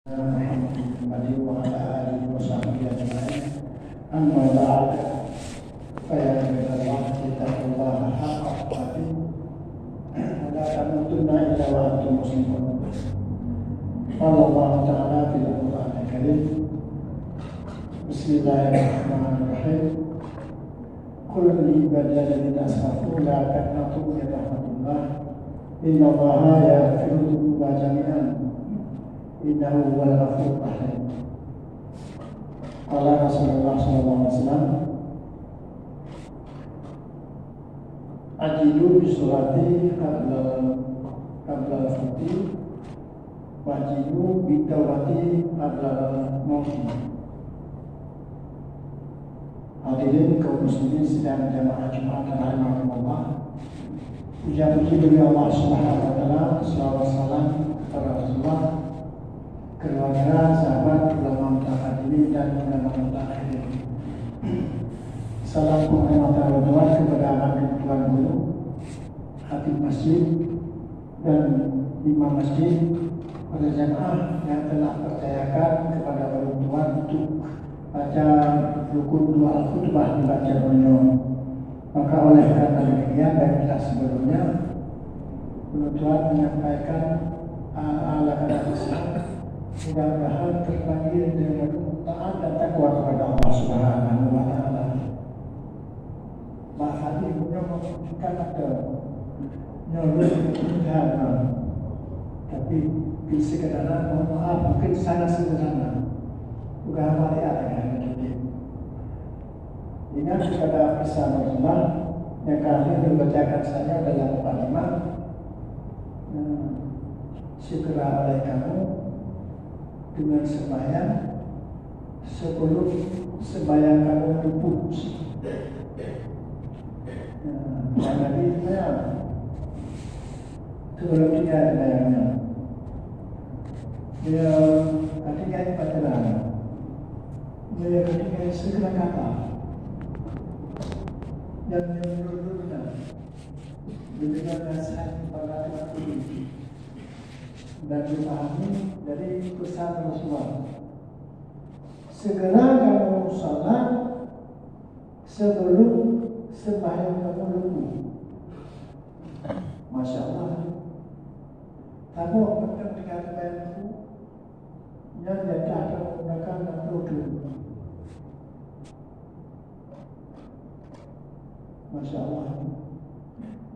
Muhammad wa ala alihi wa sahbihi ajma'in. Amma ba'd. Fa ya ibadallah, ittaqullaha haqqa tuqatih wa la tamutunna illa wa antum muslimun. Qala Allah Ta'ala fil Qur'anil Karim. Bismillahirrahmanirrahim. Qul li ibadiyal ladzina asrafu la taqnatu min rahmatillah. Innallaha yaghfiru dzunuba jami'an. Innahu huwal ghafurur rahim. Qala Rasulullah sallallahu alaihi wasallam, ajidu bisolati qabla al-fati wajidu bitawati qabla al-mauti. Hadirin kaum muslimin sidang jamaah Jumat rahimahumullah. Puji bagi Allah Subhanahu wa taala, selawat salam kepada Rasulullah, keluarga, sahabat, ulama mutaakhirin dan ulama mutaakhirin. Salam penghormatan Tuhan kepada amanah Tuan Guru, khatib masjid dan imam masjid, pada jamaah yang telah percayakan kepada orang tua untuk baca rukun doa khutbah dibaca beliau. Maka oleh karena demikian, baiklah sebelumnya Tuhan menyampaikan ala-ala Islam. Mudah-mudahan terpanggil dengan taat dan takwa kepada Allah Subhanahu wa taala. Bahkan ibunya menunjukkan ada nyuruh kemudahan, tapi di sekedar mohon maaf mungkin sangat sederhana. Bukan mati ada yang kita. Ingat kepada kisah Rasulullah yang kami dibacakan saja dalam kalimat, segera oleh kamu dengan sembahyang sebelum sembahyang kamu luput. Nabi saya sebelum dia sembahyangnya, dia ketika pacaran, dia ketika segera kata, dan yang dulu-dulunya diberikan nasihat kepada umat ini dan dipahami dari pesan Rasulullah. Segera kamu salat sebelum sembahyang kamu luput. Masya Allah. Kamu akan dikatakan yang tidak menggunakan makhluk. Masya Allah.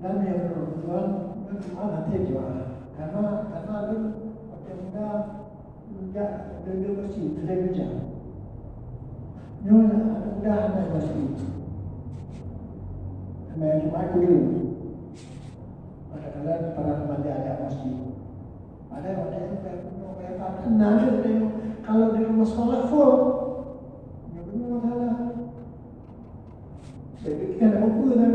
Dan yang Tuhan bagaimana hati juga. Karena lu macam muda enggak dulu mesti terjadi. Nyonya muda anak mesti. Kemarin cuma aku dulu. Kadang-kadang para remaja ada mesti. Ada itu kayak nanti kalau di rumah sekolah full. Ya benar masalah. Jadi kita ada buku kan.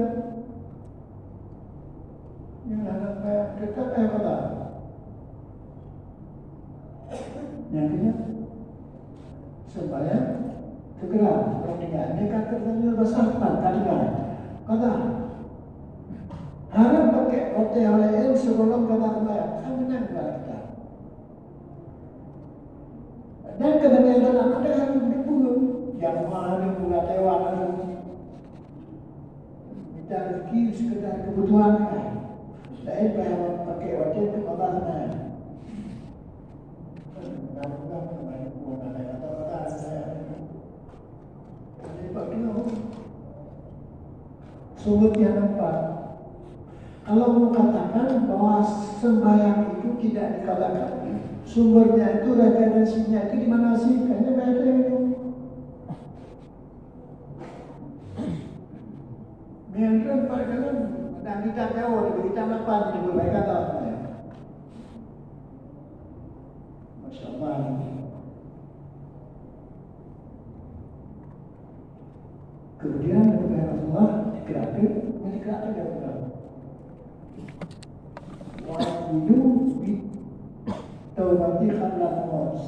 Yang anak dekat kayak kata. Yang ketiga, sembahyang segera. Perhatikan, ini kata ternyata besar kata. Harap pakai OTHLN sebelum kata sembahyang. Kan benar kita. Dan kadang-kadang ada yang berpuluh, yang mana pula tewan. Kita rezeki sekedar kebutuhan kan. Saya bayar pakai wajib itu kata saya. Sumbernya nampak. Kalau mengatakan bahwa sembahyang itu tidak dikatakan, sumbernya itu referensinya itu di mana sih? Kayaknya beda itu. Meandran pada dalam dan kita tahu kita lepas di berbagai kata. Masya Allah. Kemudian kepada Allah dikirakan dia benar. Wajidu bi taubati qabla al-maut.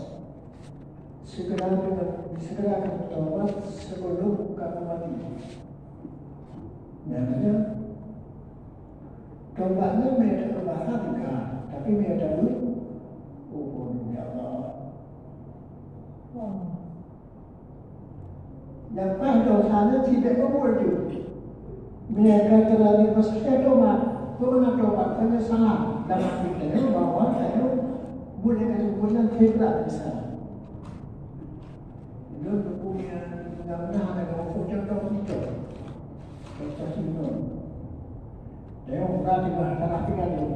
Segera bertaubat sebelum kamu mati. Namanya taubatnya tidak terbakar juga, tapi dia dulu, oh ya Allah, Lepas dosanya tidak kabul juga. Mereka terlalu bersedia tobat, tobat penyesalan dalam hidupnya bahwa saya boleh kesimpulan tidak bisa. Itu punya mudah-mudahan ada hukum contoh itu. Contoh itu. Dia berarti masyarakat itu.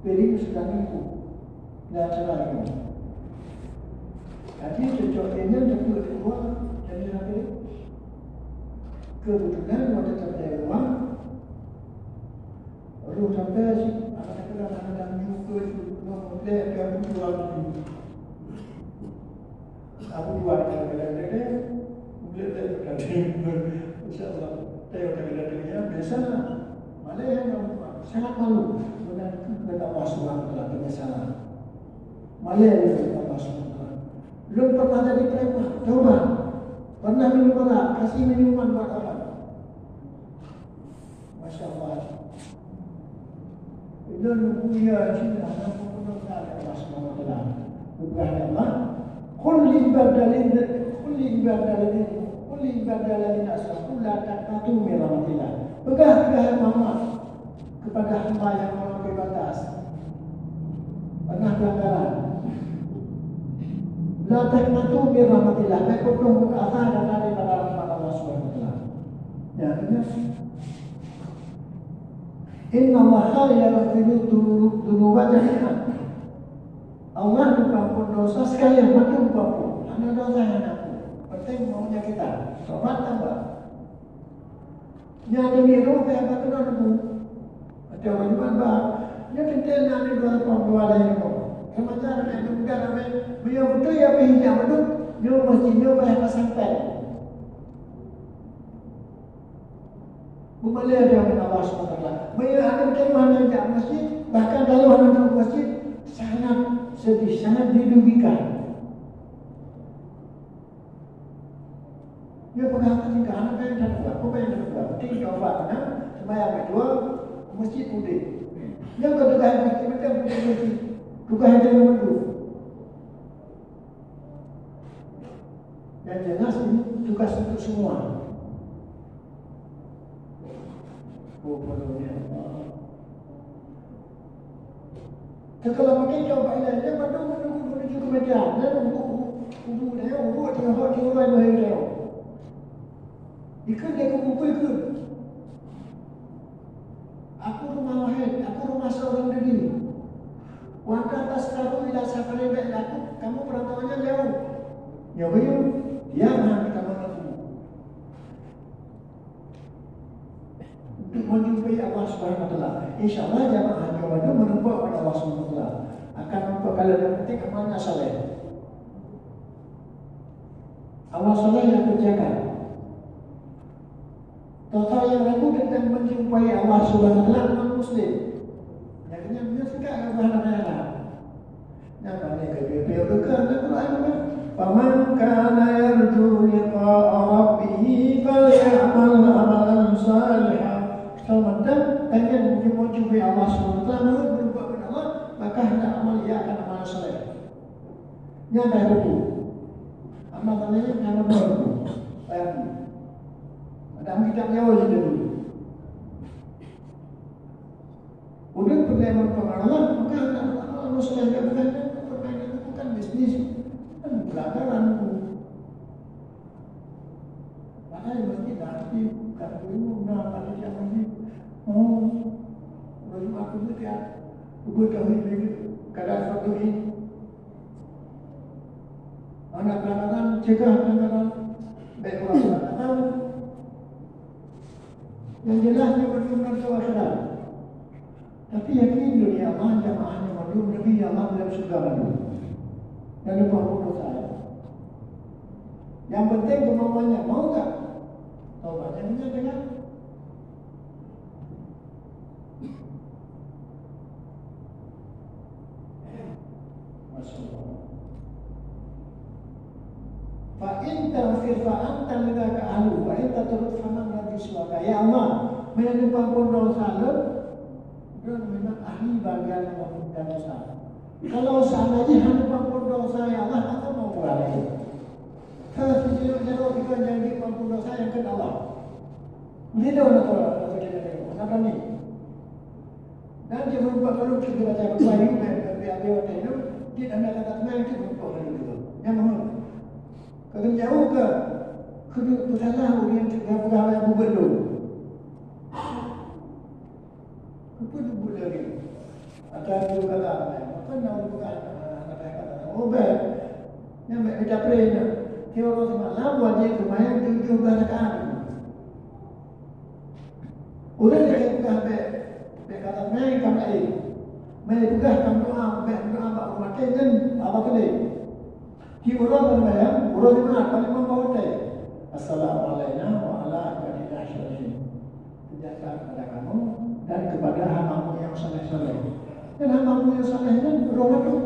Jadi sedang itu dan cara itu. Jadi cocoknya untuk kedua jadi lagi kebetulan pada terjadi uang, lalu sampai si anak kita ada menyukai memulai dia jual dulu. Aku jual kadang-kadang dia mulai dia kadang-kadang insyaallah dia kadang-kadang biasa malah yang sangat malu. Kepada Allah Subhanahu wa taala penyesalan. Malah kepada Allah Subhanahu wa taala. Belum pernah jadi preman, coba. Pernah minum berat, kasih minuman buat orang. Masya Allah. Itu punya cinta, aku pun tak ada Allah Subhanahu wa taala. Bukan Allah. Kulli ibadalin asal la taqatu min rahmatillah. Pegah Muhammad kepada hamba yang melampaui batas, pernah pelanggaran. La taqnatu min rahmatillah, mereka belum berasal daripada rahmat Allah Subhanahu wa taala. Ya, benar. Inna Allah yaghfiru dzunuba jami'an. Allah mengampun dosa sekalian, makin mengampun. Hanya dosa yang aku. Penting maunya kita. Tobat tambah. Yang demiru kayak bagaimana dulu. Jawapan bah, dia kita nanti dua lagi kok. Kemajuan yang juga namanya, beliau betul ya pinjam betul, dia mestinya banyak sampai. Bukanlah dia Allah SWT. Beliau ada kemana dia masjid, bahkan kalau ada masjid sangat sedih, sangat dirugikan. Dia pegang tinggal anak yang tak kuat, apa yang tak kuat, tinggal obatnya, sembahyang kedua. Masjid putih. Yang kedua masjid macam masjid. Tukar yang nomor 2. Dan jelas ini tugas untuk semua. Oh, perlunya. Setelah pakai coba ini, dia menunggu menuju ke meja. Dia menunggu dia, tengok lain dia. Ikut dia kumpul ikut. Aku rumah wahid, aku rumah seorang diri. Wanda tasqaru ila safari bainakum, kamu perantauannya jauh. Ya beliau, dia maha kita mengaku. Untuk menjumpai Allah Subhanahu wa taala. Insyaallah jamaah jawabnya menumpuk kepada Allah Subhanahu wa taala. Akan menumpuk kalian yang penting amalnya saleh. Amal saleh yang kerjakan. Total yang ragu tentang menjumpai Allah Subhanahu wa taala non-muslim. Akhirnya dia suka dengan bahan-bahan. Yang mana dia berkata dalam Quran, "Faman kana yarju liqa'a rabbih falyamal 'amalan shalihan." Sementara pengen menjumpai Allah Subhanahu wa taala, berbuat kepada Allah, maka hendak amal ia akan amal saleh. Yang betul. Amal saleh yang betul. Baik. Dalam kitab nyawa je dulu. Udah pernah mempengaruhi, maka Allah Rasulullah katakan permainan itu bukan bisnis, kan pelanggaran itu. Makanya mesti nanti tak dulu pada siapa ni. Lalu aku berkata, aku tahu ini kadang satu ini. Anak pelanggaran cegah pelanggaran, baik pelanggaran. Yang jelasnya berjumlah ke akhirat. Tapi yakin dunia Allah jamaahnya maklum Nabi Allah dalam surga maklum. Dan lupa pun saya. Yang penting kemauannya, mau tak? Taubatnya menyatakan. Masyaallah. Fa'in ta'fir fa'anta lidaka ahlu Fa'in ta'turut faman nabi suaka. Ya Allah, menyebabkan pun dosa lu, dan memang ahli bagian yang membuatkan dosa. Kalau seandainya hanya pun dosa, ya Allah, aku mau Quran itu. Kalau kita janji mampu dosa yang ke Allah. Begitu atau kita tengok. Kenapa ni? Dan dia berupa kalau kita baca Al-Quran itu, dia anda kata main itu berupa kalau itu. Yang mana? Kalau jauh ke kedua salah dia juga pegawai yang belum. Apa tu boleh lagi? Atau dia kata apa nak bukan kata baik. Yang baik kita pray ni. Dia orang semalam buat dia kemarin 17 rakaat. Orang dia bukan baik kata main kamu lain. Main bukan kamu doa bapak mati dan apa kali. Dia orang bermain, orang di mana paling membawa dia. Assalamualaikum warahmatullahi wabarakatuh. Sejahtera kepada kamu dan kepada hamba-Mu yang saleh-saleh. Dan hamba-Mu yang saleh dan roh itu.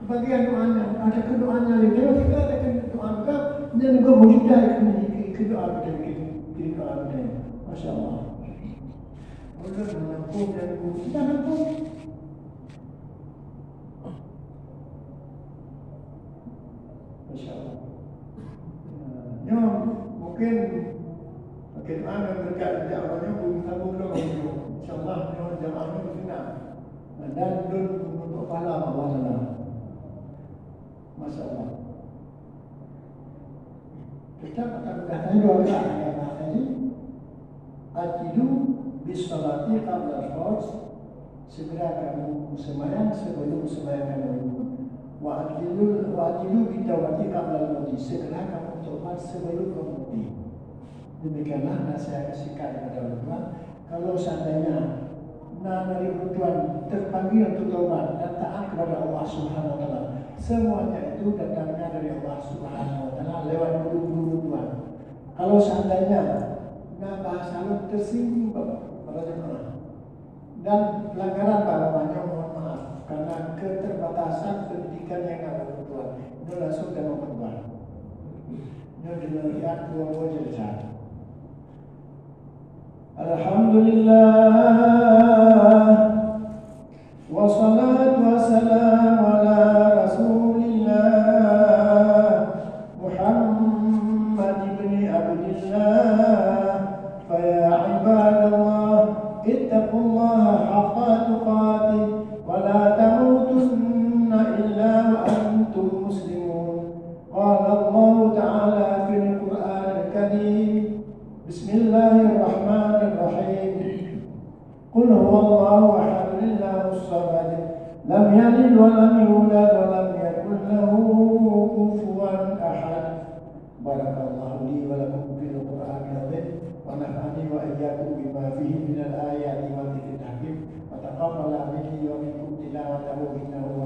Kebagian doanya, ada kedoanya yang kalau kita ada doa kita, dia juga mujizat kedoa kita. Masya Allah. Allah menampung dan kita nampung. Masya Allah. Ya, mungkin doa dan berkat jamaahnya pun tabung dulu. InsyaAllah jamaahnya bersenang dan untuk pahala Allah Taala. Masya Allah. Kita akan berkata dua kali tadi. Ajidu bisolati qabla al-fard. Segera kamu sembahyang sebelum sembahyang kamu. Wa ajidu bidawati qabla al-mauti. Segera kamu tobat sebelum kamu mati. Demikianlah nasihat kasihkan kepada Allah. Kalau seandainya dari Tuhan terpanggil untuk taubat dan taat kepada Allah Subhanahu Wa Taala, semuanya itu datangnya dari Allah Subhanahu Wa Taala lewat guru-guru Tuhan. Kalau seandainya bahasa lu tersinggung pada jemaah dan pelanggaran bahawanya mohon maaf karena keterbatasan pendidikan yang ada dari Tuhan, itu langsung dan memperbaiki. Ini dilihat dua jelas. Alhamdulillah wassalatu wassalamu ala rasulillah Muhammad ibn Abdillah fa ya ibadallah ittaqullaha haqqa tuqatih wa la tamutunna illa wa antum muslimun. Qala Allah ta'ala fil Qur'an al-Karim Bismillahirrahmanirrahim. Qul huwallahu ahad Allahus samad lam yalid wa lam yulad wa lam yakul lahu kufuwan ahad. Barakallahu li wa lakum fil Qur'anil azim wa nafa'ani wa iyyakum bima fihi minal ayati wa dzikril hakim wa taqabbala minni wa minkum tilawatahu innahu